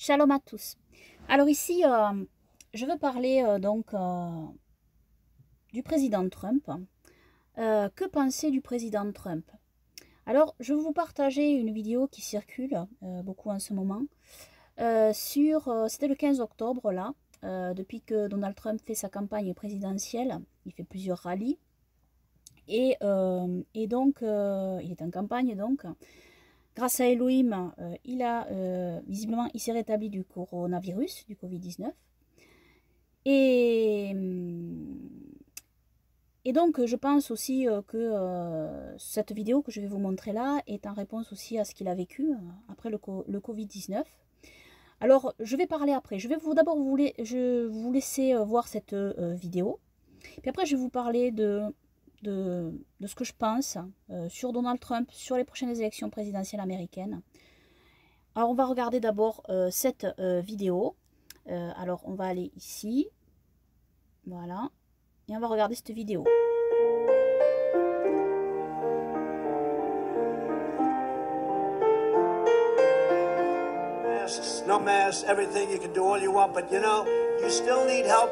Shalom à tous. Alors ici, je veux parler du président Trump. Que penser du président Trump? Alors, je vais vous partager une vidéo qui circule beaucoup en ce moment. C'était le 15 octobre, là, depuis que Donald Trump fait sa campagne présidentielle. Il fait plusieurs rallyes. Et donc, il est en campagne, donc. Grâce à Elohim, visiblement, il s'est rétabli du coronavirus, du Covid-19. Et, et donc, je pense aussi que cette vidéo que je vais vous montrer là est en réponse aussi à ce qu'il a vécu après le Covid-19. Alors, je vais parler après. Je vais d'abord vous laisser voir cette vidéo. Puis après, je vais vous parler de ce que je pense sur Donald Trump, sur les prochaines élections présidentielles américaines. Alors, on va regarder d'abord cette vidéo. Alors, on va aller ici. Voilà. Et on va regarder cette vidéo. Masks, no masks, everything, you can do all you want, but you know, you still need help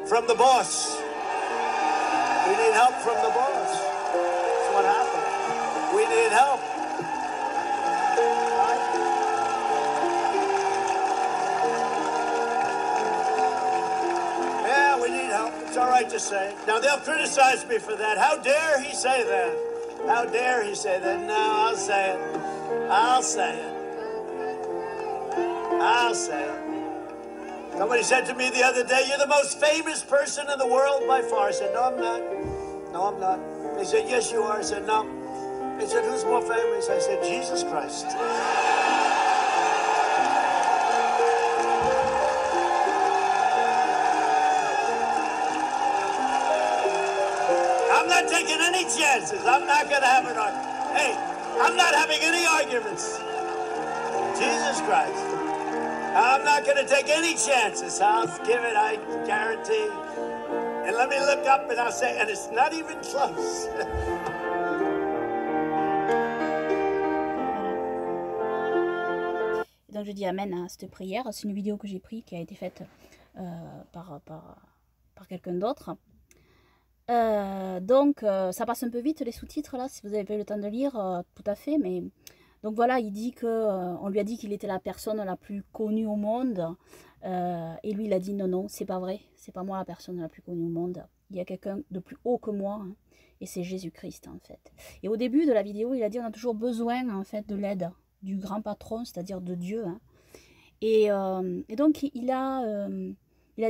from the boss. We need help from the boss. That's what happened. We need help. Yeah, we need help. It's all right to say. Now, they'll criticize me for that. How dare he say that? How dare he say that? No, I'll say it. I'll say it. I'll say it. Somebody said to me the other day, "You're the most famous person in the world by far." I said, "No, I'm not. No, I'm not." They said, "Yes, you are." I said, "No." They said, "Who's more famous?" I said, "Jesus Christ." I'm not taking any chances. I'm not going to have an argument. Hey, I'm not having any arguments. Jesus Christ. I'm not going to take any chances. I'll give it, I guarantee. And let me look up and I'll say, and it's not even close. Donc je dis amen à cette prière. C'est une vidéo que j'ai prise qui a été faite par quelqu'un d'autre. Ça passe un peu vite les sous-titres là, si vous avez pas eu le temps de lire, tout à fait, mais donc voilà, il dit que on lui a dit qu'il était la personne la plus connue au monde, et lui il a dit non, c'est pas vrai, c'est pas moi la personne la plus connue au monde, il y a quelqu'un de plus haut que moi, hein, et c'est Jésus-Christ en fait. Et au début de la vidéo, il a dit on a toujours besoin en fait de l'aide du grand patron, c'est-à-dire de Dieu, hein. Et donc il a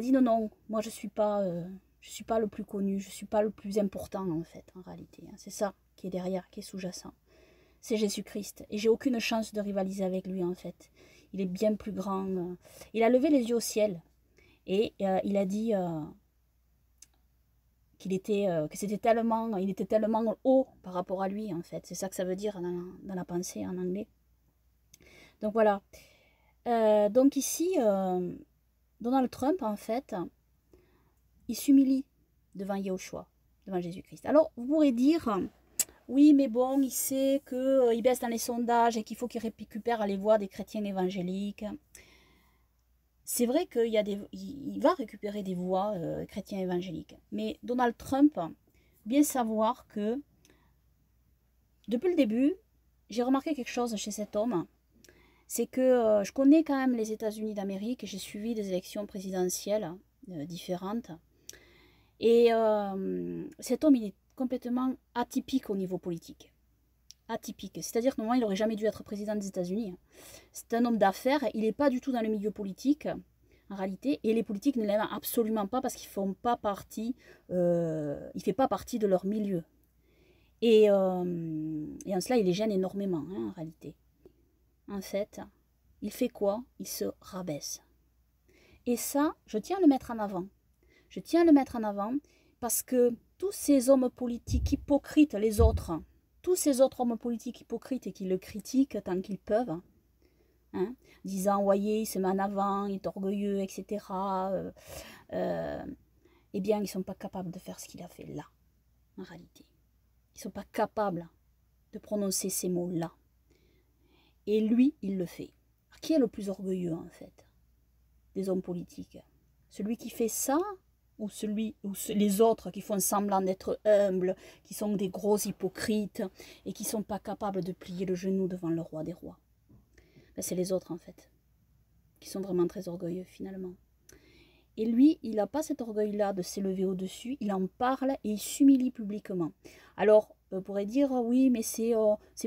dit non, moi je suis pas le plus connu, je suis pas le plus important en fait, en réalité, hein. C'est ça qui est derrière, qui est sous-jacent. C'est Jésus-Christ. Et j'ai aucune chance de rivaliser avec lui en fait. Il est bien plus grand. Il a levé les yeux au ciel. Et il a dit qu'il était, il était tellement haut par rapport à lui en fait. C'est ça que ça veut dire dans la pensée en anglais. Donc voilà. Donc ici, Donald Trump en fait, il s'humilie devant Yahushua, devant Jésus-Christ. Alors, vous pourrez dire, oui, mais bon, il sait qu'il baisse dans les sondages et qu'il faut qu'il récupère les voix des chrétiens évangéliques. C'est vrai qu'il va récupérer des voix chrétiens évangéliques. Mais Donald Trump, bien savoir que, depuis le début, j'ai remarqué quelque chose chez cet homme. C'est que je connais quand même les États-Unis d'Amérique et j'ai suivi des élections présidentielles différentes. Et cet homme, il est complètement atypique au niveau politique. Atypique. C'est-à-dire que normalement, il n'aurait jamais dû être président des États-Unis. C'est un homme d'affaires, il n'est pas du tout dans le milieu politique, en réalité, et les politiques ne l'aiment absolument pas parce qu'il ne fait pas partie de leur milieu. Et en cela, il les gêne énormément, hein, en réalité. En fait, il fait quoi? Il se rabaisse. Et ça, je tiens à le mettre en avant. Je tiens à le mettre en avant parce que tous ces hommes politiques hypocrites, les autres, tous ces autres hommes politiques hypocrites et qui le critiquent tant qu'ils peuvent, hein, disant, voyez, il se met en avant, il est orgueilleux, etc., eh bien, ils ne sont pas capables de faire ce qu'il a fait là, en réalité. Ils ne sont pas capables de prononcer ces mots-là. Et lui, il le fait. Alors, qui est le plus orgueilleux en fait des hommes politiques? Celui qui fait ça ou les autres qui font semblant d'être humbles, qui sont des gros hypocrites et qui ne sont pas capables de plier le genou devant le roi des rois? Ben, c'est les autres en fait, qui sont vraiment très orgueilleux finalement. Et lui, il n'a pas cet orgueil-là de s'élever au-dessus, il en parle et il s'humilie publiquement. Alors, on pourrait dire, oui, mais c'est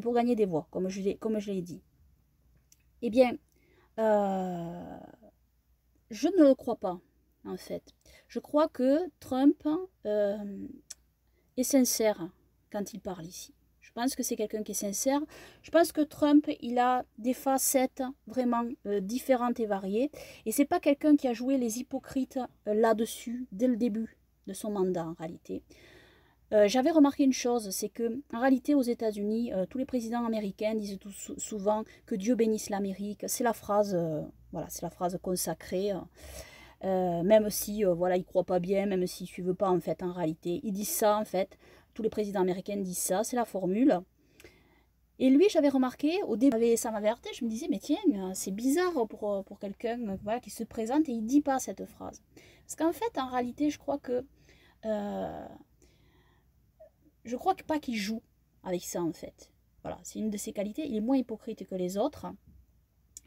pour gagner des voix, comme je l'ai dit. Eh bien, je ne le crois pas, en fait. Je crois que Trump est sincère quand il parle ici. Je pense que c'est quelqu'un qui est sincère. Je pense que Trump, il a des facettes vraiment différentes et variées. Et c'est pas quelqu'un qui a joué les hypocrites là-dessus dès le début de son mandat, en réalité. J'avais remarqué une chose, c'est que en réalité aux États-Unis, tous les présidents américains disent souvent que Dieu bénisse l'Amérique. C'est la phrase, voilà, c'est la phrase consacrée. Même si voilà, ils croient pas bien, même s'ils suivent pas en fait en réalité, ils disent ça en fait. Tous les présidents américains disent ça, c'est la formule. Et lui, j'avais remarqué, au début, ça m'avait heurté, je me disais, mais tiens, c'est bizarre pour quelqu'un voilà, qui se présente et il dit pas cette phrase. Parce qu'en fait, en réalité, je crois que pas qu'il joue avec ça en fait. Voilà, c'est une de ses qualités. Il est moins hypocrite que les autres.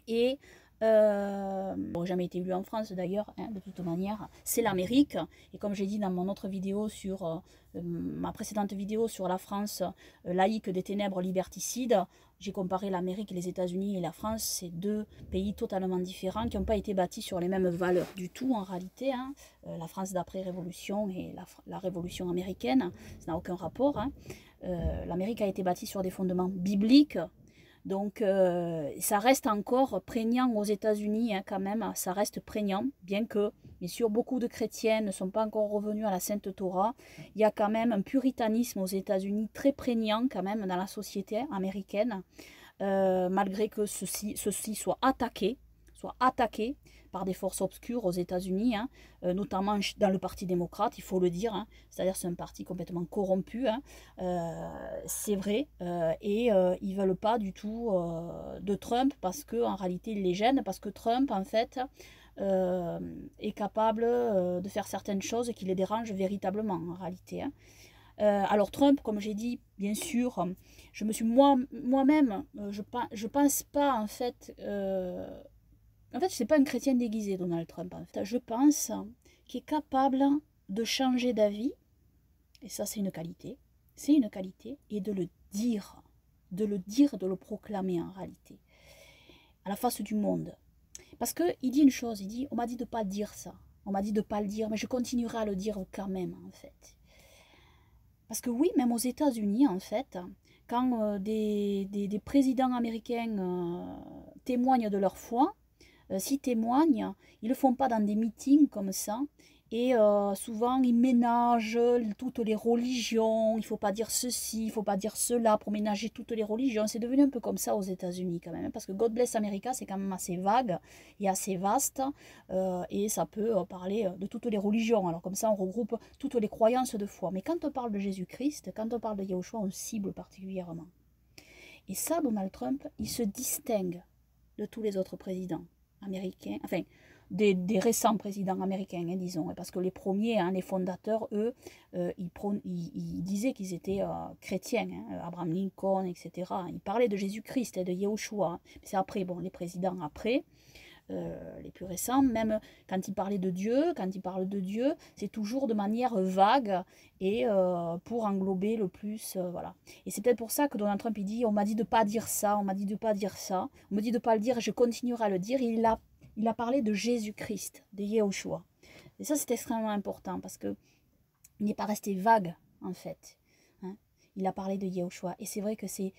Et bon, jamais été élu en France d'ailleurs, hein, de toute manière, c'est l'Amérique. Et comme j'ai dit dans mon autre vidéo sur ma précédente vidéo sur la France laïque des ténèbres liberticides, j'ai comparé l'Amérique, les États-Unis et la France. C'est deux pays totalement différents qui n'ont pas été bâtis sur les mêmes valeurs du tout en réalité. Hein. La France d'après-révolution et la révolution américaine, ça n'a aucun rapport. Hein. L'Amérique a été bâtie sur des fondements bibliques. Donc ça reste encore prégnant aux États-Unis hein, quand même, ça reste prégnant, bien que bien sûr beaucoup de chrétiens ne sont pas encore revenus à la Sainte Torah. Il y a quand même un puritanisme aux États-Unis très prégnant quand même dans la société américaine, malgré que ceci soit attaqué par des forces obscures aux États-Unis, hein, notamment dans le Parti démocrate, il faut le dire, hein, c'est-à-dire c'est un parti complètement corrompu, hein, c'est vrai, et ils ne veulent pas du tout de Trump parce qu'en réalité il les gêne, parce que Trump en fait est capable de faire certaines choses qui les dérangent véritablement en réalité. Hein. Alors Trump, comme j'ai dit, bien sûr, je me suis moi-même, je pense pas en fait... En fait, c'est pas un chrétien déguisé, Donald Trump. En fait. Je pense qu'il est capable de changer d'avis, et ça c'est une qualité, et de le dire, de le proclamer en réalité, à la face du monde. Parce qu'il dit une chose, il dit, on m'a dit de ne pas dire ça, on m'a dit de ne pas le dire, mais je continuerai à le dire quand même, en fait. Parce que oui, même aux États-Unis, en fait, quand des présidents américains témoignent de leur foi, s'ils témoignent, ils ne le font pas dans des meetings comme ça. Et souvent, ils ménagent toutes les religions. Il ne faut pas dire ceci, il ne faut pas dire cela pour ménager toutes les religions. C'est devenu un peu comme ça aux États-Unis quand même. Parce que God Bless America, c'est quand même assez vague et assez vaste. Et ça peut parler de toutes les religions. Alors comme ça, on regroupe toutes les croyances de foi. Mais quand on parle de Jésus-Christ, quand on parle de Yahushua, on cible particulièrement. Et ça, Donald Trump, il se distingue de tous les autres présidents américains, enfin des récents présidents américains, hein, disons, parce que les premiers, hein, les fondateurs, eux, ils disaient qu'ils étaient chrétiens, hein, Abraham Lincoln, etc. Ils parlaient de Jésus-Christ et de Yahushua. C'est après, bon, les présidents après, les plus récents, même quand ils parlaient de Dieu, quand ils parlent de Dieu, c'est toujours de manière vague et pour englober le plus, voilà. Et c'est peut-être pour ça que Donald Trump, il dit, on m'a dit de pas dire ça, on m'a dit de pas dire ça, on me dit de pas le dire et je continuerai à le dire. Il a parlé de Jésus-Christ, de Yahushua. Et ça, c'est extrêmement important parce que il n'est pas resté vague, en fait. Hein. Il a parlé de Yahushua. Et c'est vrai que c'est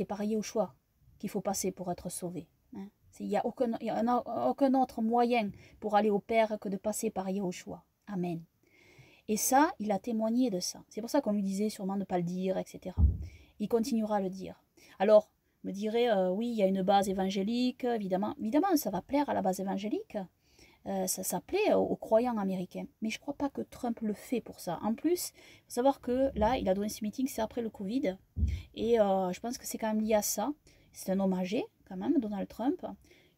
par Yahushua qu'il faut passer pour être sauvé. Hein. Il n'y a aucun autre moyen pour aller au Père que de passer par Yahushua. Amen. Et ça, il a témoigné de ça. C'est pour ça qu'on lui disait sûrement de ne pas le dire, etc. Il continuera à le dire. Alors, me dirait, oui, il y a une base évangélique, évidemment. Évidemment, ça va plaire à la base évangélique. Ça plaît aux croyants américains. Mais je ne crois pas que Trump le fait pour ça. En plus, il faut savoir que là, il a donné ce meeting, c'est après le Covid. Et je pense que c'est quand même lié à ça. C'est un homme âgé, quand même, Donald Trump.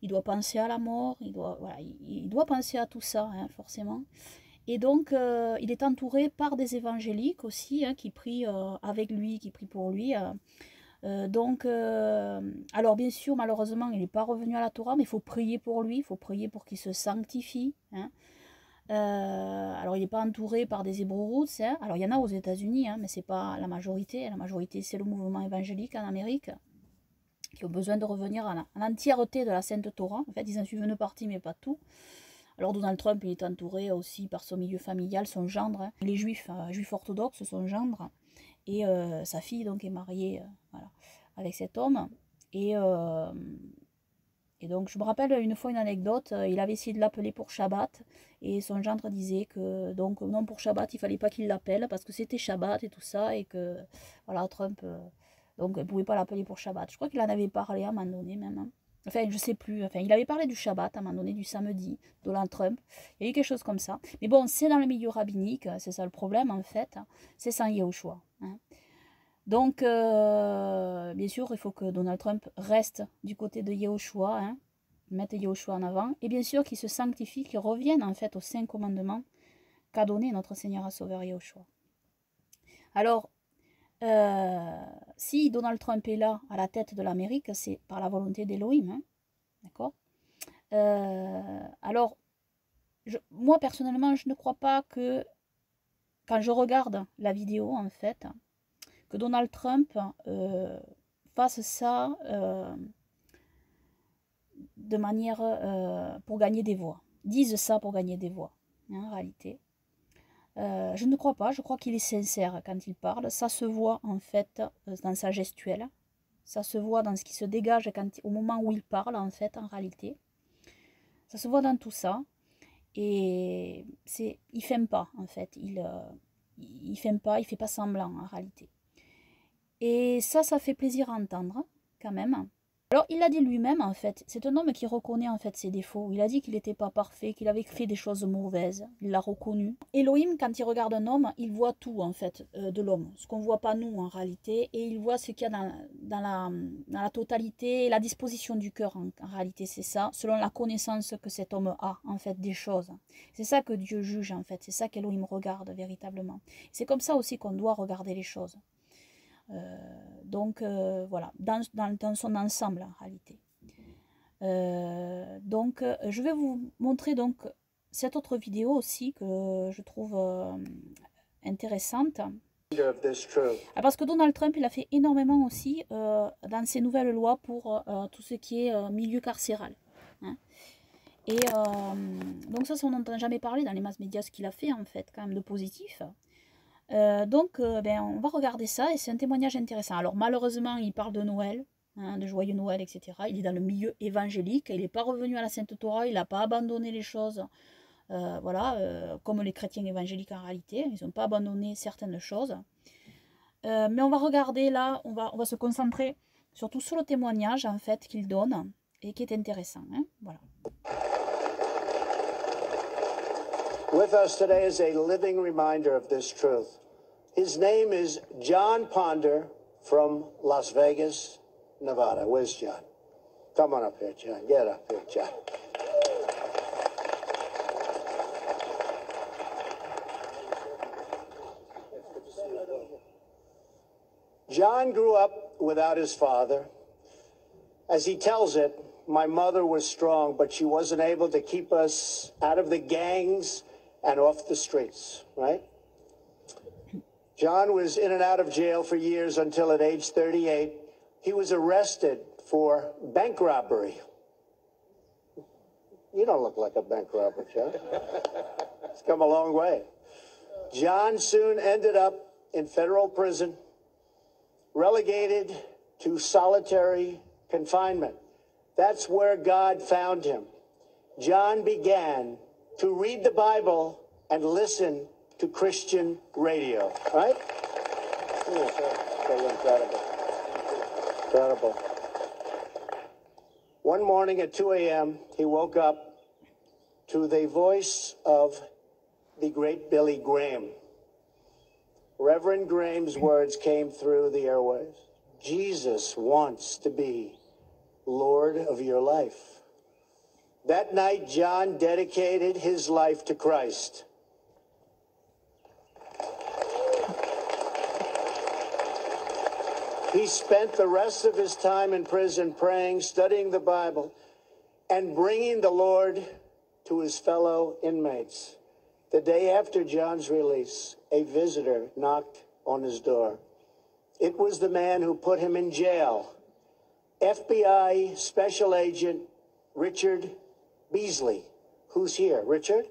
il doit penser à la mort, voilà, il doit penser à tout ça, hein, forcément. Et donc, il est entouré par des évangéliques aussi, hein, qui prient avec lui, qui prient pour lui. Alors bien sûr, malheureusement, il n'est pas revenu à la Torah, mais il faut prier pour lui, il faut prier pour qu'il se sanctifie, hein. Alors il n'est pas entouré par des Hebrew Roots, hein. Alors il y en a aux États-Unis, hein, mais c'est pas la majorité. La majorité, c'est le mouvement évangélique en Amérique, qui ont besoin de revenir à l'entièreté de la Sainte Torah. En fait, ils en suivent une partie, mais pas tout. Alors Donald Trump, il est entouré aussi par son milieu familial, son gendre, hein. Les juifs, juifs orthodoxes, son gendre. Et sa fille donc est mariée voilà, avec cet homme. Et donc je me rappelle une fois une anecdote, il avait essayé de l'appeler pour Shabbat. Et son gendre disait que donc non, pour Shabbat, il fallait pas qu'il l'appelle parce que c'était Shabbat et tout ça. Et que voilà, Trump donc ne pouvait pas l'appeler pour Shabbat. Je crois qu'il en avait parlé à un moment donné même, hein. Enfin, je sais plus. Enfin, il avait parlé du Shabbat à un moment donné, du samedi, Donald Trump. Il y a eu quelque chose comme ça. Mais bon, c'est dans le milieu rabbinique, c'est ça le problème en fait. C'est sans Yehoshua, hein. Donc, bien sûr, il faut que Donald Trump reste du côté de Yehoshua, hein, mette Yehoshua en avant. Et bien sûr qu'il se sanctifie, qu'il revienne en fait aux 5 commandements qu'a donné notre Seigneur et Sauveur Yehoshua. Alors, si Donald Trump est là, à la tête de l'Amérique, c'est par la volonté d'Elohim, hein, d'accord. Alors, moi personnellement, je ne crois pas que, quand je regarde la vidéo, en fait, que Donald Trump fasse ça de manière pour gagner des voix, dise ça pour gagner des voix, hein, en réalité. Je ne crois pas, je crois qu'il est sincère quand il parle. Ça se voit en fait dans sa gestuelle, ça se voit dans ce qui se dégage au moment où il parle en fait, en réalité. Ça se voit dans tout ça. Et il feint pas en fait, il feint pas, il fait pas semblant en réalité. Et ça fait plaisir à entendre quand même. Alors il l'a dit lui-même en fait, c'est un homme qui reconnaît en fait ses défauts. Il a dit qu'il n'était pas parfait, qu'il avait fait des choses mauvaises, il l'a reconnu. Elohim, quand il regarde un homme, il voit tout en fait de l'homme, ce qu'on ne voit pas nous en réalité, et il voit ce qu'il y a dans la totalité, la disposition du cœur en réalité, c'est ça, selon la connaissance que cet homme a en fait des choses. C'est ça que Dieu juge en fait, c'est ça qu'Elohim regarde véritablement. C'est comme ça aussi qu'on doit regarder les choses. Voilà, dans son ensemble en réalité. Je vais vous montrer donc cette autre vidéo aussi que je trouve intéressante. Parce que Donald Trump, il a fait énormément aussi dans ses nouvelles lois pour tout ce qui est milieu carcéral, hein. Et donc ça, on n'entend jamais parler dans les masses médias ce qu'il a fait en fait, quand même de positif. On va regarder ça et c'est un témoignage intéressant. Alors malheureusement, il parle de Noël, hein, de joyeux Noël, etc. Il est dans le milieu évangélique, il n'est pas revenu à la Sainte Torah, il n'a pas abandonné les choses, comme les chrétiens évangéliques en réalité, ils n'ont pas abandonné certaines choses. Mais on va regarder là, on va se concentrer surtout sur le témoignage en fait qu'il donne et qui est intéressant, hein, voilà. With us today is a living reminder of this truth. His name is John Ponder from Las Vegas, Nevada. Where's John? Come on up here, John. Get up here, John. John grew up without his father. As he tells it, my mother was strong, but she wasn't able to keep us out of the gangs and off the streets, right? John was in and out of jail for years until at age 38, he was arrested for bank robbery. You don't look like a bank robber, John. It's come a long way. John soon ended up in federal prison, relegated to solitary confinement. That's where God found him. John began to read the Bible and listen to Christian radio, right? Incredible. Incredible. One morning at 2 a.m., he woke up to the voice of the great Billy Graham. Reverend Graham's words came through the airwaves. Jesus wants to be Lord of your life. That night, John dedicated his life to Christ. He spent the rest of his time in prison praying, studying the Bible, and bringing the Lord to his fellow inmates. The day after John's release, a visitor knocked on his door. It was the man who put him in jail, FBI Special Agent Richard Beasley. Who's here? Richard?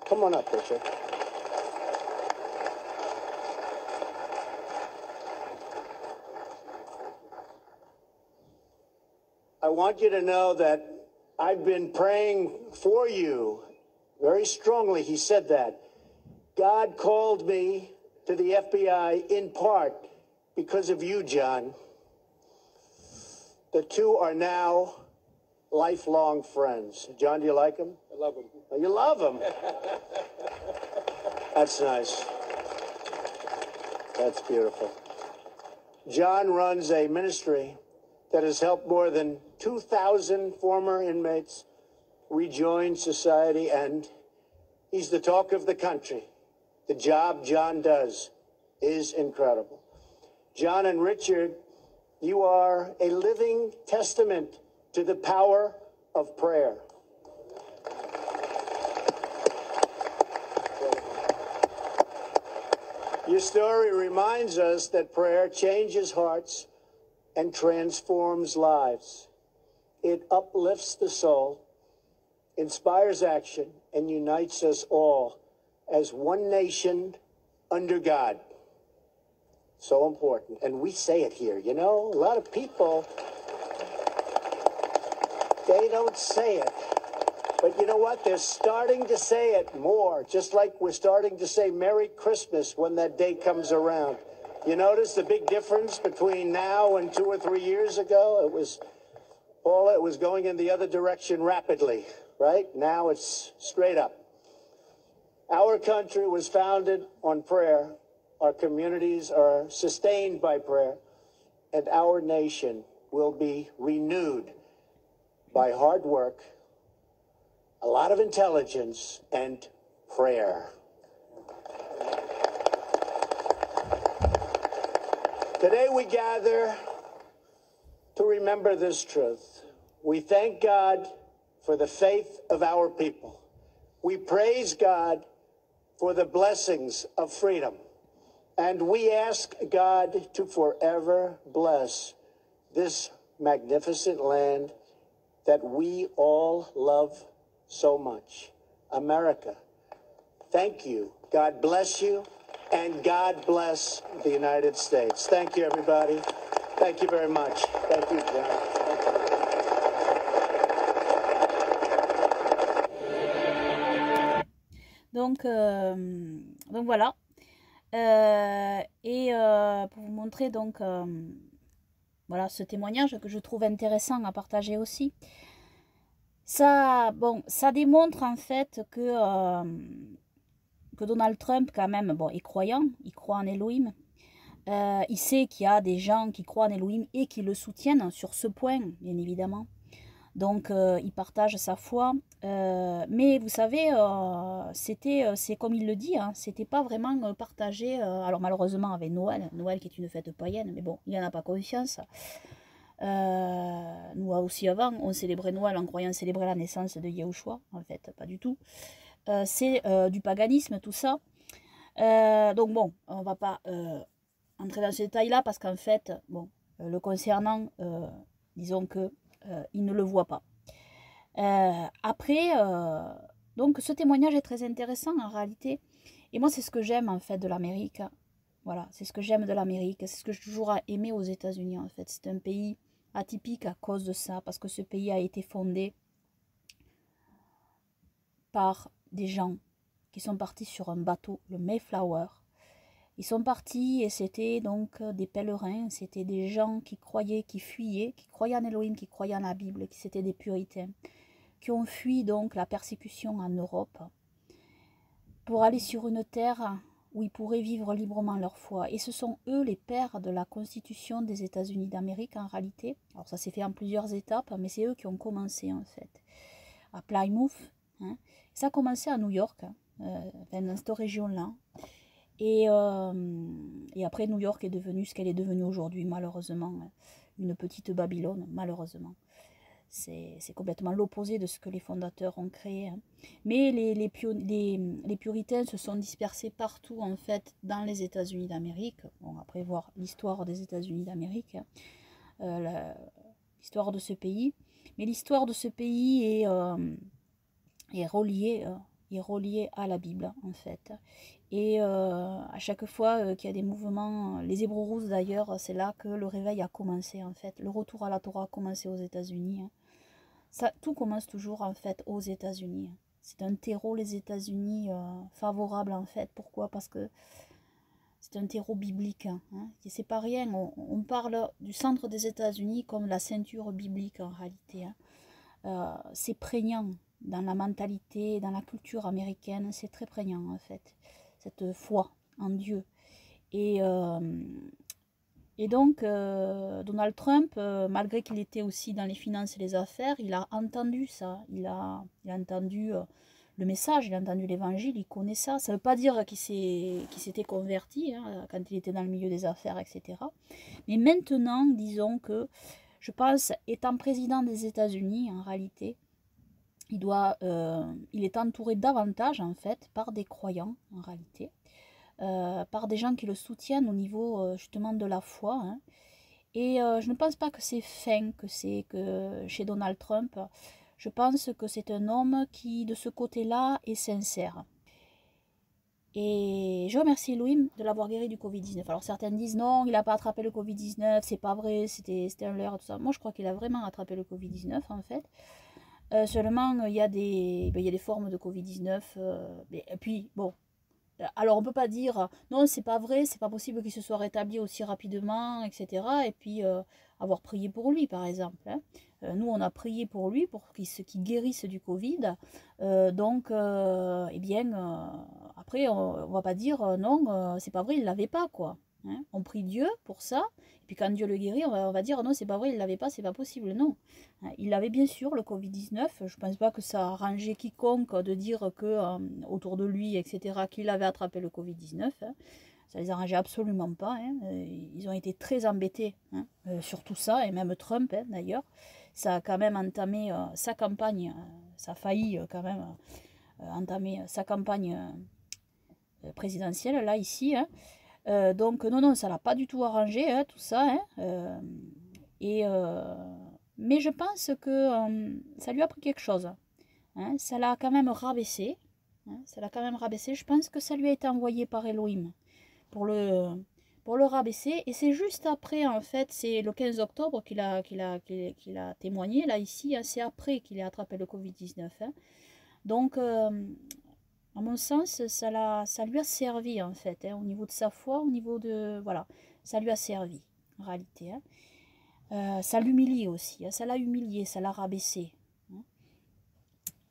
Come on up, Richard. I want you to know that I've been praying for you very strongly. He said that. God called me to the FBI in part because of you, John. The two are now lifelong friends. John, do you like him? I love him. Oh, you love him? That's nice. That's beautiful. John runs a ministry that has helped more than 2,000 former inmates rejoin society, and he's the talk of the country. The job John does is incredible. John and Richard, you are a living testament to the power of prayer. Your story reminds us that prayer changes hearts and transforms lives. It uplifts the soul, inspires action, and unites us all as one nation under God. So important. And we say it here, you know, a lot of people, they don't say it. But you know what? They're starting to say it more, just like we're starting to say Merry Christmas when that day comes around. You notice the big difference between now and 2 or 3 years ago? It was going in the other direction rapidly, right? Now it's straight up. Our country was founded on prayer. Our communities are sustained by prayer. And our nation will be renewed by hard work, a lot of intelligence, and prayer. Today we gather to remember this truth. We thank God for the faith of our people. We praise God for the blessings of freedom. And we ask God to forever bless this magnificent land that we all love so much, America. Thank you. God bless you. And God bless the United States. Thank you, everybody. Thank you very much. Thank you, John. Donc voilà. Pour vous montrer donc voilà ce témoignage que je trouve intéressant à partager aussi. Ça démontre en fait que Donald Trump, quand même, bon, est croyant, il croit en Elohim. Il sait qu'il y a des gens qui croient en Elohim et qui le soutiennent sur ce point, bien évidemment. Donc, il partage sa foi. Mais vous savez, c'est comme il le dit, hein, c'était pas vraiment partagé. Alors, malheureusement, avec Noël qui est une fête païenne, mais bon, il n'en a pas conscience. Nous aussi, avant, on célébrait Noël en croyant célébrer la naissance de Yahushua. En fait, pas du tout. C'est du paganisme, tout ça. Donc bon, on va pas entrer dans ce détail-là parce qu'en fait, bon, le concernant, disons que il ne le voit pas. Après, donc ce témoignage est très intéressant en réalité. Et moi, c'est ce que j'aime en fait de l'Amérique. Voilà, c'est ce que j'aime de l'Amérique. C'est ce que j'ai toujours aimé aux États-Unis en fait. C'est un pays atypique à cause de ça, parce que ce pays a été fondé par des gens qui sont partis sur un bateau, le Mayflower. Ils sont partis et c'était donc des pèlerins, c'était des gens qui croyaient, qui fuyaient, qui croyaient en Elohim, qui croyaient en la Bible, qui c'était des puritains, qui ont fui donc la persécution en Europe pour aller sur une terre où ils pourraient vivre librement leur foi. Et ce sont eux les pères de la Constitution des États-Unis d'Amérique en réalité. Alors ça s'est fait en plusieurs étapes, mais c'est eux qui ont commencé en fait. À Plymouth, hein. Ça a commencé à New York, enfin, dans cette région-là. Et après, New York est devenue ce qu'elle est devenue aujourd'hui, malheureusement. Une petite Babylone, malheureusement. C'est complètement l'opposé de ce que les fondateurs ont créé. Hein. Mais les puritains se sont dispersés partout, en fait, dans les États-Unis d'Amérique. On va après voir l'histoire des États-Unis d'Amérique, hein, l'histoire de ce pays. Mais l'histoire de ce pays est reliée à la Bible, en fait. Et à chaque fois qu'il y a des mouvements, les Hébreux rousses d'ailleurs, c'est là que le réveil a commencé, en fait. Le retour à la Torah a commencé aux États-Unis. Hein. Ça, tout commence toujours en fait aux États-Unis. C'est un terreau, les États-Unis, favorable en fait. Pourquoi? Parce que c'est un terreau biblique. Hein. Et c'est pas rien. On parle du centre des États-Unis comme la ceinture biblique en réalité. Hein. C'est prégnant dans la mentalité, dans la culture américaine. C'est très prégnant en fait. Cette foi en Dieu. Et donc, Donald Trump, malgré qu'il était aussi dans les finances et les affaires, il a entendu ça. Il a entendu le message, il a entendu l'évangile, il connaît ça. Ça ne veut pas dire qu'il s'était converti hein, quand il était dans le milieu des affaires, etc. Mais maintenant, disons que, je pense, étant président des États-Unis, en réalité, il est entouré davantage, en fait, par des croyants, en réalité. Par des gens qui le soutiennent au niveau justement de la foi. Hein. Et je ne pense pas que c'est fin que chez Donald Trump. Je pense que c'est un homme qui, de ce côté-là, est sincère. Et je remercie Elohim de l'avoir guéri du Covid-19. Alors certains disent non, il n'a pas attrapé le Covid-19, c'est pas vrai, c'était un leurre, tout ça. Moi je crois qu'il a vraiment attrapé le Covid-19 en fait. Seulement il y a des formes de Covid-19. Et puis bon, alors on peut pas dire non c'est pas vrai, c'est pas possible qu'il se soit rétabli aussi rapidement, etc. Et puis avoir prié pour lui par exemple. Hein. Nous on a prié pour lui pour qu'il guérisse du Covid. Donc eh bien après on va pas dire non c'est pas vrai il l'avait pas quoi. Hein. On prie Dieu pour ça. Et puis quand Dieu le guérit on va dire non c'est pas vrai il l'avait pas, c'est pas possible, non. Il avait bien sûr le Covid-19, je ne pense pas que ça a arrangé quiconque de dire que autour de lui, etc., qu'il avait attrapé le Covid-19. Hein. Ça les arrangeait absolument pas. Hein. Ils ont été très embêtés hein, sur tout ça, et même Trump hein, d'ailleurs. Ça a quand même entamé sa campagne, ça a failli quand même entamer sa campagne présidentielle, là, ici. Hein. Donc non, ça l'a pas du tout arrangé, hein, tout ça. Hein. Mais je pense que ça lui a pris quelque chose. Hein, ça l'a quand même rabaissé. Hein, ça l'a quand même rabaissé. Je pense que ça lui a été envoyé par Elohim pour le rabaisser. Et c'est juste après, en fait, c'est le 15 octobre qu'il a témoigné, là, ici. Hein, c'est après qu'il a attrapé le Covid-19. Hein. Donc, à mon sens, ça lui a servi, en fait, hein, au niveau de sa foi, au niveau de... Voilà, ça lui a servi, en réalité. Hein. Ça l'humilie aussi, hein, ça l'a humilié, ça l'a rabaissé. Hein.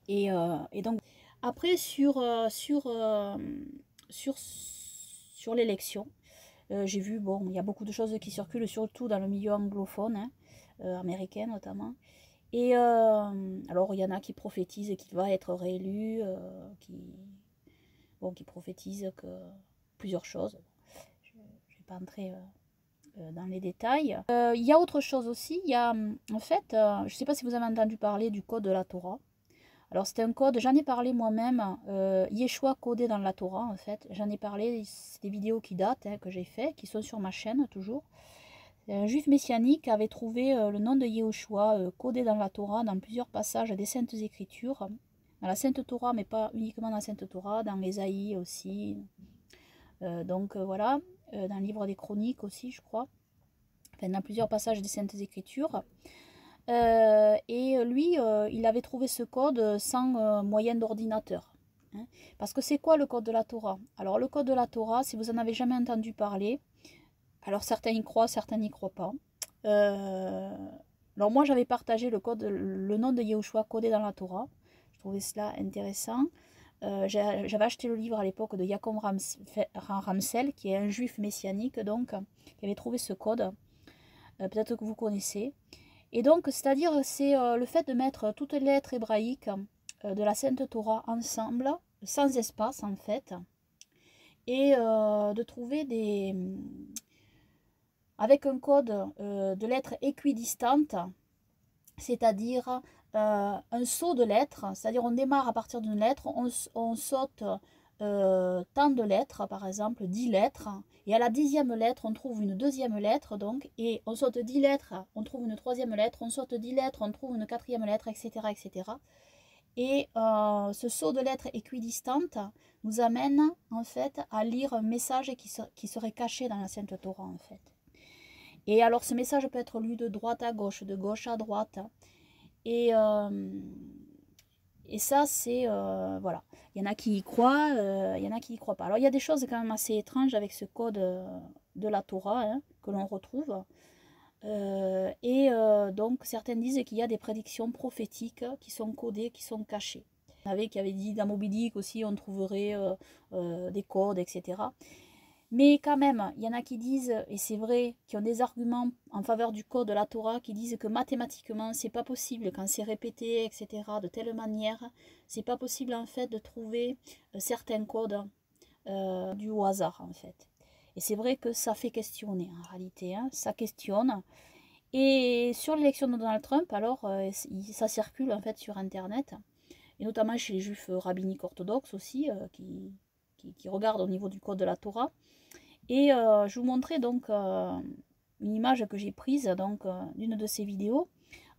Et donc, après, sur l'élection, j'ai vu, bon, il y a beaucoup de choses qui circulent, surtout dans le milieu anglophone, hein, américain notamment. Et alors, il y en a qui prophétisent qu'il va être réélu, qui prophétisent que plusieurs choses. Je ne vais pas entrer... dans les détails. Il y a autre chose aussi, il y a en fait, je ne sais pas si vous avez entendu parler du code de la Torah. Alors c'est un code, j'en ai parlé moi-même, Yeshua codé dans la Torah en fait, j'en ai parlé, c'est des vidéos qui datent, hein, que j'ai fait, qui sont sur ma chaîne toujours. Un juif messianique avait trouvé le nom de Yeshua codé dans la Torah, dans plusieurs passages des Saintes Écritures, dans la Sainte Torah, mais pas uniquement dans la Sainte Torah, dans Ésaïe aussi. Donc voilà. Dans le livre des Chroniques aussi, je crois. Enfin, dans plusieurs passages des Saintes Écritures. Et lui, il avait trouvé ce code sans moyen d'ordinateur. Hein. Parce que c'est quoi le code de la Torah? Alors, le code de la Torah, si vous en avez jamais entendu parler, alors certains y croient, certains n'y croient pas. Alors, moi, j'avais partagé le nom de Yehoshua codé dans la Torah. Je trouvais cela intéressant. j'avais acheté le livre à l'époque de Yaakov Ramsel, qui est un juif messianique, donc, qui avait trouvé ce code. Peut-être que vous connaissez. Et donc, c'est-à-dire, c'est le fait de mettre toutes les lettres hébraïques de la Sainte Torah ensemble, sans espace en fait, et de trouver avec un code de lettres équidistantes, c'est-à-dire un saut de lettres, c'est-à-dire on démarre à partir d'une lettre, on saute tant de lettres, par exemple 10 lettres, et à la 10e lettre, on trouve une deuxième lettre, donc, et on saute 10 lettres, on trouve une troisième lettre, on saute 10 lettres, on trouve une quatrième lettre, etc. etc. Et ce saut de lettres équidistantes nous amène en fait à lire un message qui serait caché dans la Sainte Torah en fait. Et alors ce message peut être lu de droite à gauche, de gauche à droite. Et ça, c'est, voilà, il y en a qui y croient, il y en a qui y croient pas. Alors, il y a des choses quand même assez étranges avec ce code de la Torah hein, que l'on retrouve. Donc, certaines disent qu'il y a des prédictions prophétiques qui sont codées, qui sont cachées. Il y en avait qui avaient dit dans Moby Dick aussi, on trouverait des codes, etc. Mais quand même, il y en a qui disent, et c'est vrai, qui ont des arguments en faveur du code de la Torah, qui disent que mathématiquement, c'est pas possible, quand c'est répété, etc., de telle manière, c'est pas possible en fait de trouver certains codes du au hasard en fait. Et c'est vrai que ça fait questionner en réalité, hein, ça questionne. Et sur l'élection de Donald Trump, alors, ça circule en fait sur Internet, et notamment chez les juifs rabbiniques orthodoxes aussi, qui regardent au niveau du code de la Torah. Et je vous montrais donc une image que j'ai prise donc d'une de ces vidéos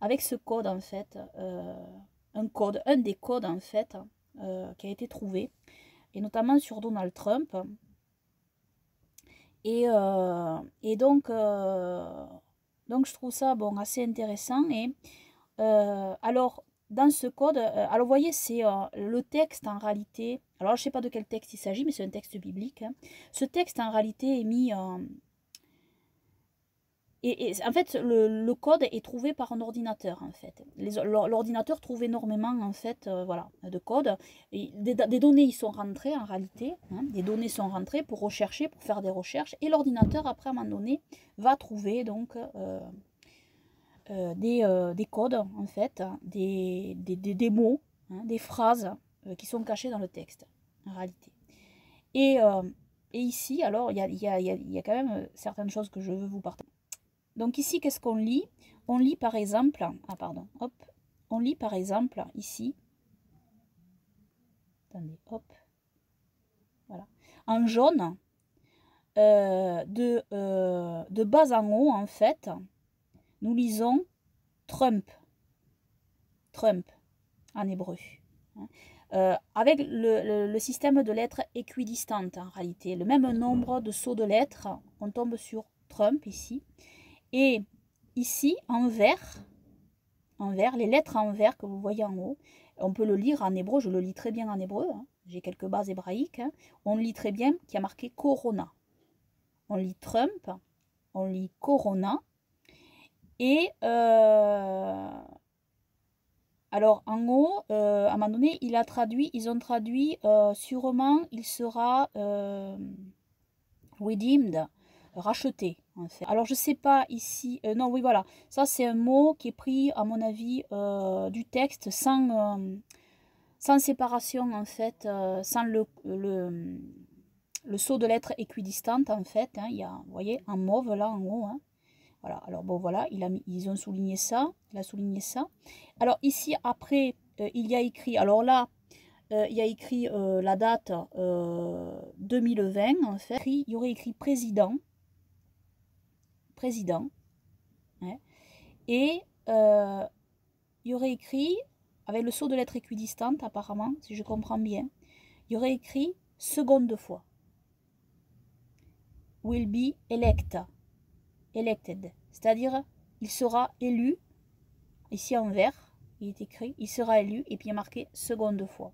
avec ce code en fait, un des codes en fait qui a été trouvé, et notamment sur Donald Trump. Et donc je trouve ça bon assez intéressant. Et alors dans ce code, alors vous voyez, c'est le texte en réalité. Alors je ne sais pas de quel texte il s'agit, mais c'est un texte biblique. Hein. Ce texte en réalité est mis et en fait le code est trouvé par un ordinateur en fait. L'ordinateur trouve énormément en fait voilà, de codes. Et des données y sont rentrées en réalité. Hein, des données sont rentrées pour rechercher, pour faire des recherches. Et l'ordinateur après à un moment donné va trouver donc des codes en fait, des mots, hein, des phrases qui sont cachées dans le texte en réalité. Et ici alors il y a quand même certaines choses que je veux vous partager. Donc ici qu'est-ce qu'on lit? On lit par exemple, on lit par exemple ici, attendez, hop, voilà, en jaune, de bas en haut en fait, nous lisons Trump en hébreu, hein. Avec le système de lettres équidistantes en réalité, le même nombre de sauts de lettres, on tombe sur Trump ici, et ici en vert, les lettres en vert que vous voyez en haut, on peut le lire en hébreu, je le lis très bien en hébreu, hein. J'ai quelques bases hébraïques, hein. On lit très bien qu'il y a marqué Corona, on lit Trump, on lit Corona. Et alors en haut, à un moment donné, ils ont traduit sûrement il sera redeemed, racheté en fait. Alors je sais pas ici, non oui voilà, ça c'est un mot qui est pris à mon avis du texte sans séparation en fait, sans le saut de lettres équidistantes en fait, hein, il y a, vous voyez, en mauve là en haut, hein. Voilà, alors bon voilà, ils ont souligné ça, il a souligné ça. Alors ici après, il y a écrit, alors là, il y a écrit la date 2020 en fait. Il y aurait écrit président, hein, et il y aurait écrit, avec le saut de lettres équidistantes apparemment, si je comprends bien, il y aurait écrit seconde fois. Will be elected, c'est-à-dire il sera élu, ici en vert, il est écrit, il sera élu, et puis il y a marqué seconde fois.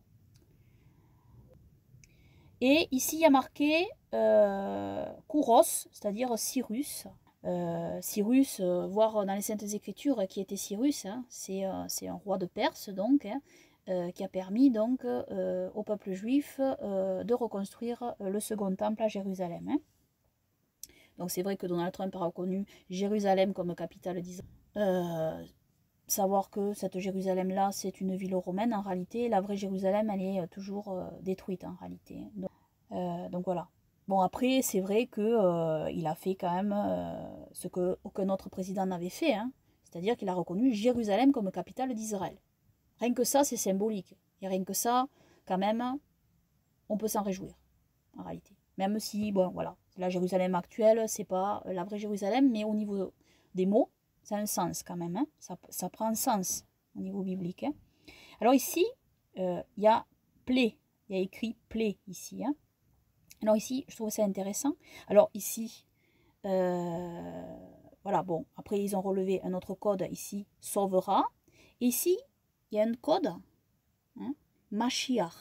Et ici il y a marqué Kouros, c'est-à-dire Cyrus. Cyrus, voir dans les Saintes Écritures qui était Cyrus, hein, c'est un roi de Perse donc, hein, qui a permis donc au peuple juif de reconstruire le second temple à Jérusalem. Hein. Donc c'est vrai que Donald Trump a reconnu Jérusalem comme capitale d'Israël. Savoir que cette Jérusalem-là, c'est une ville romaine en réalité, la vraie Jérusalem, elle est toujours détruite en réalité. Donc voilà. Bon après, c'est vrai qu'il a fait quand même ce qu'aucun autre président n'avait fait, hein, c'est-à-dire qu'il a reconnu Jérusalem comme capitale d'Israël. Rien que ça, c'est symbolique. Et rien que ça, quand même, on peut s'en réjouir, en réalité. Même si, bon, voilà, la Jérusalem actuelle, c'est pas la vraie Jérusalem, mais au niveau des mots, ça a un sens quand même. Hein. Ça prend un sens au niveau biblique. Hein. Alors ici, il y a plaie. Il y a écrit plaie ici. Hein. Alors ici, je trouve ça intéressant. Alors ici, voilà, bon, après ils ont relevé un autre code ici, sauvera. Et ici, il y a un code, hein, Mashiach,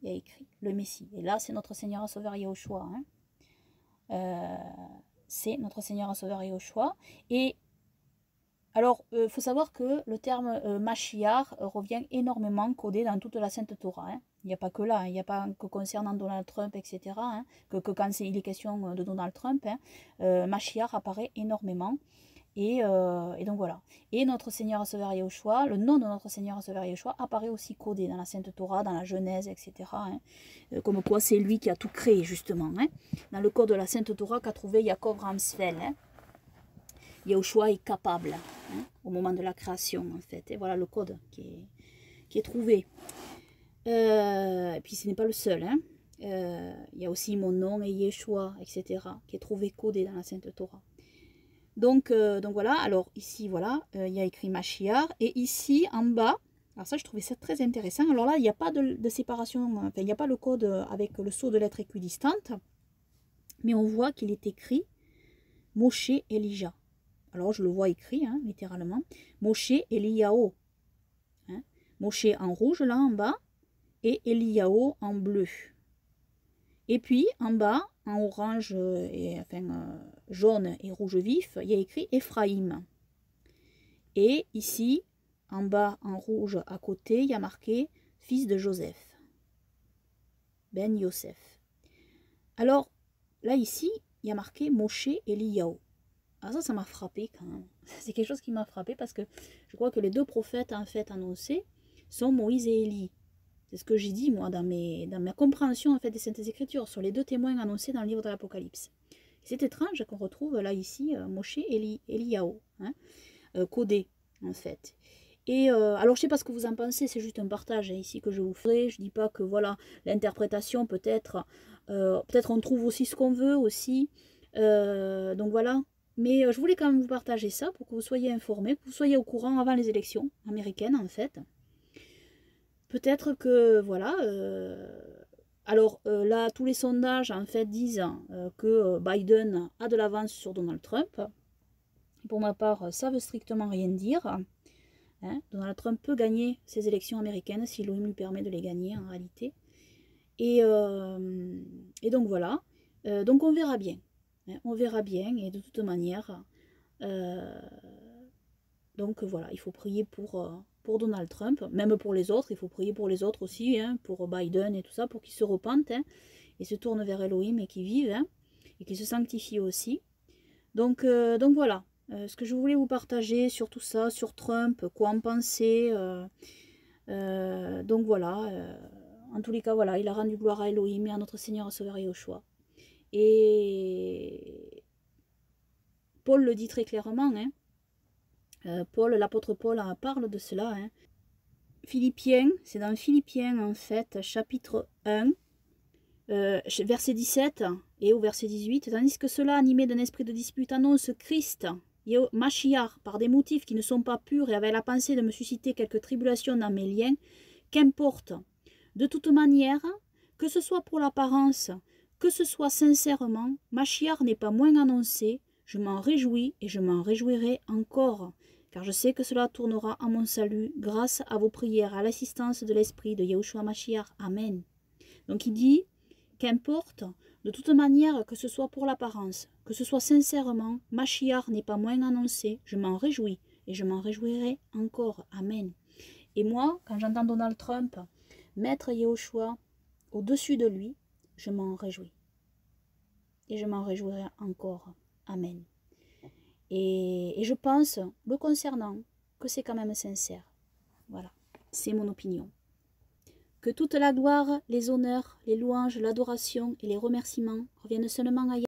il y a écrit, le Messie. Et là, c'est notre Seigneur et Sauveur Yahushua. Hein. C'est notre Seigneur et Sauveur Yahushua. Et alors, il faut savoir que le terme Mashiach revient énormément codé dans toute la Sainte Torah. Hein. Il n'y a pas que là, hein. Il n'y a pas que concernant Donald Trump, etc. Hein, que quand il est question de Donald Trump, hein, Mashiach apparaît énormément. Et donc voilà. Et notre Seigneur et Sauveur Yahushua, le nom de notre Seigneur et Sauveur Yahushua apparaît aussi codé dans la Sainte Torah, dans la Genèse, etc. Hein, comme quoi c'est lui qui a tout créé justement. Hein, dans le code de la Sainte Torah qu'a trouvé Yaakov Ramsfeld. Hein. Yahushua est capable, hein, au moment de la création en fait. Et voilà le code qui est trouvé. Et puis ce n'est pas le seul. Hein. Il y a aussi mon nom et Yeshua, etc. qui est trouvé codé dans la Sainte Torah. Donc voilà, alors ici voilà, il y a écrit Mashiach. Et ici en bas, alors ça je trouvais ça très intéressant. Alors là, il n'y a pas de séparation, enfin il n'y a pas le code avec le sceau de lettres équidistantes. Mais on voit qu'il est écrit Moshe Elijah. Alors, je le vois écrit, hein, littéralement. Moshe Eliyahu. Hein. Moshe en rouge, là, en bas. Et Eliyahu en bleu. Et puis, en bas, en orange, jaune et rouge vif, il y a écrit Ephraïm. Et ici, en bas, en rouge, à côté, il y a marqué fils de Joseph. Ben Yosef. Alors, là, ici, il y a marqué Moshe Eliyahu. Alors ça m'a frappé quand même. C'est quelque chose qui m'a frappé parce que je crois que les deux prophètes en fait annoncés sont Moïse et Élie. C'est ce que j'ai dit moi dans ma compréhension en fait des Saintes Écritures sur les deux témoins annoncés dans le livre de l'Apocalypse. C'est étrange qu'on retrouve là ici Moshe et Eliyahu, hein, codé en fait. Et alors je sais pas ce que vous en pensez, c'est juste un partage ici que je vous ferai. Je dis pas que voilà l'interprétation peut-être on trouve aussi ce qu'on veut aussi. Donc voilà. Mais je voulais quand même vous partager ça pour que vous soyez informés, que vous soyez au courant avant les élections américaines en fait. Peut-être que voilà. Alors là, tous les sondages en fait disent que Biden a de l'avance sur Donald Trump. Pour ma part, ça veut strictement rien dire. Hein. Donald Trump peut gagner ces élections américaines si l'ONU lui permet de les gagner en réalité. Et donc voilà. Donc on verra bien. On verra bien et de toute manière, donc voilà, il faut prier pour Donald Trump, même pour les autres, il faut prier pour les autres aussi, hein, pour Biden et tout ça, pour qu'ils se repentent hein, et se tournent vers Elohim et qu'ils vivent hein, et qu'ils se sanctifient aussi. Donc voilà, ce que je voulais vous partager sur tout ça, sur Trump, quoi en penser. Donc voilà, en tous les cas, voilà, il a rendu gloire à Elohim et à notre Seigneur et Sauveur Yahushua. Et Paul le dit très clairement, hein. L'apôtre Paul parle de cela. Hein. Philippiens, c'est dans Philippiens en fait, chapitre 1, verset 17 et au verset 18. Tandis que cela, animé d'un esprit de dispute, annonce Christ, Mashiach, par des motifs qui ne sont pas purs et avec la pensée de me susciter quelques tribulations dans mes liens, qu'importe. De toute manière, que ce soit pour l'apparence, que ce soit sincèrement, Mashiach n'est pas moins annoncé, je m'en réjouis et je m'en réjouirai encore, car je sais que cela tournera à mon salut grâce à vos prières, à l'assistance de l'Esprit de Yahushua Mashiach. Amen. Donc il dit, qu'importe, de toute manière, que ce soit pour l'apparence, que ce soit sincèrement, Machiar n'est pas moins annoncé, je m'en réjouis, et je m'en réjouirai encore. Amen. Et moi, quand j'entends Donald Trump mettre Yehoshua au-dessus de lui, je m'en réjouis. Et je m'en réjouirai encore. Amen. Et je pense, le concernant, que c'est quand même sincère. Voilà, c'est mon opinion. Que toute la gloire, les honneurs, les louanges, l'adoration et les remerciements reviennent seulement à Yahweh.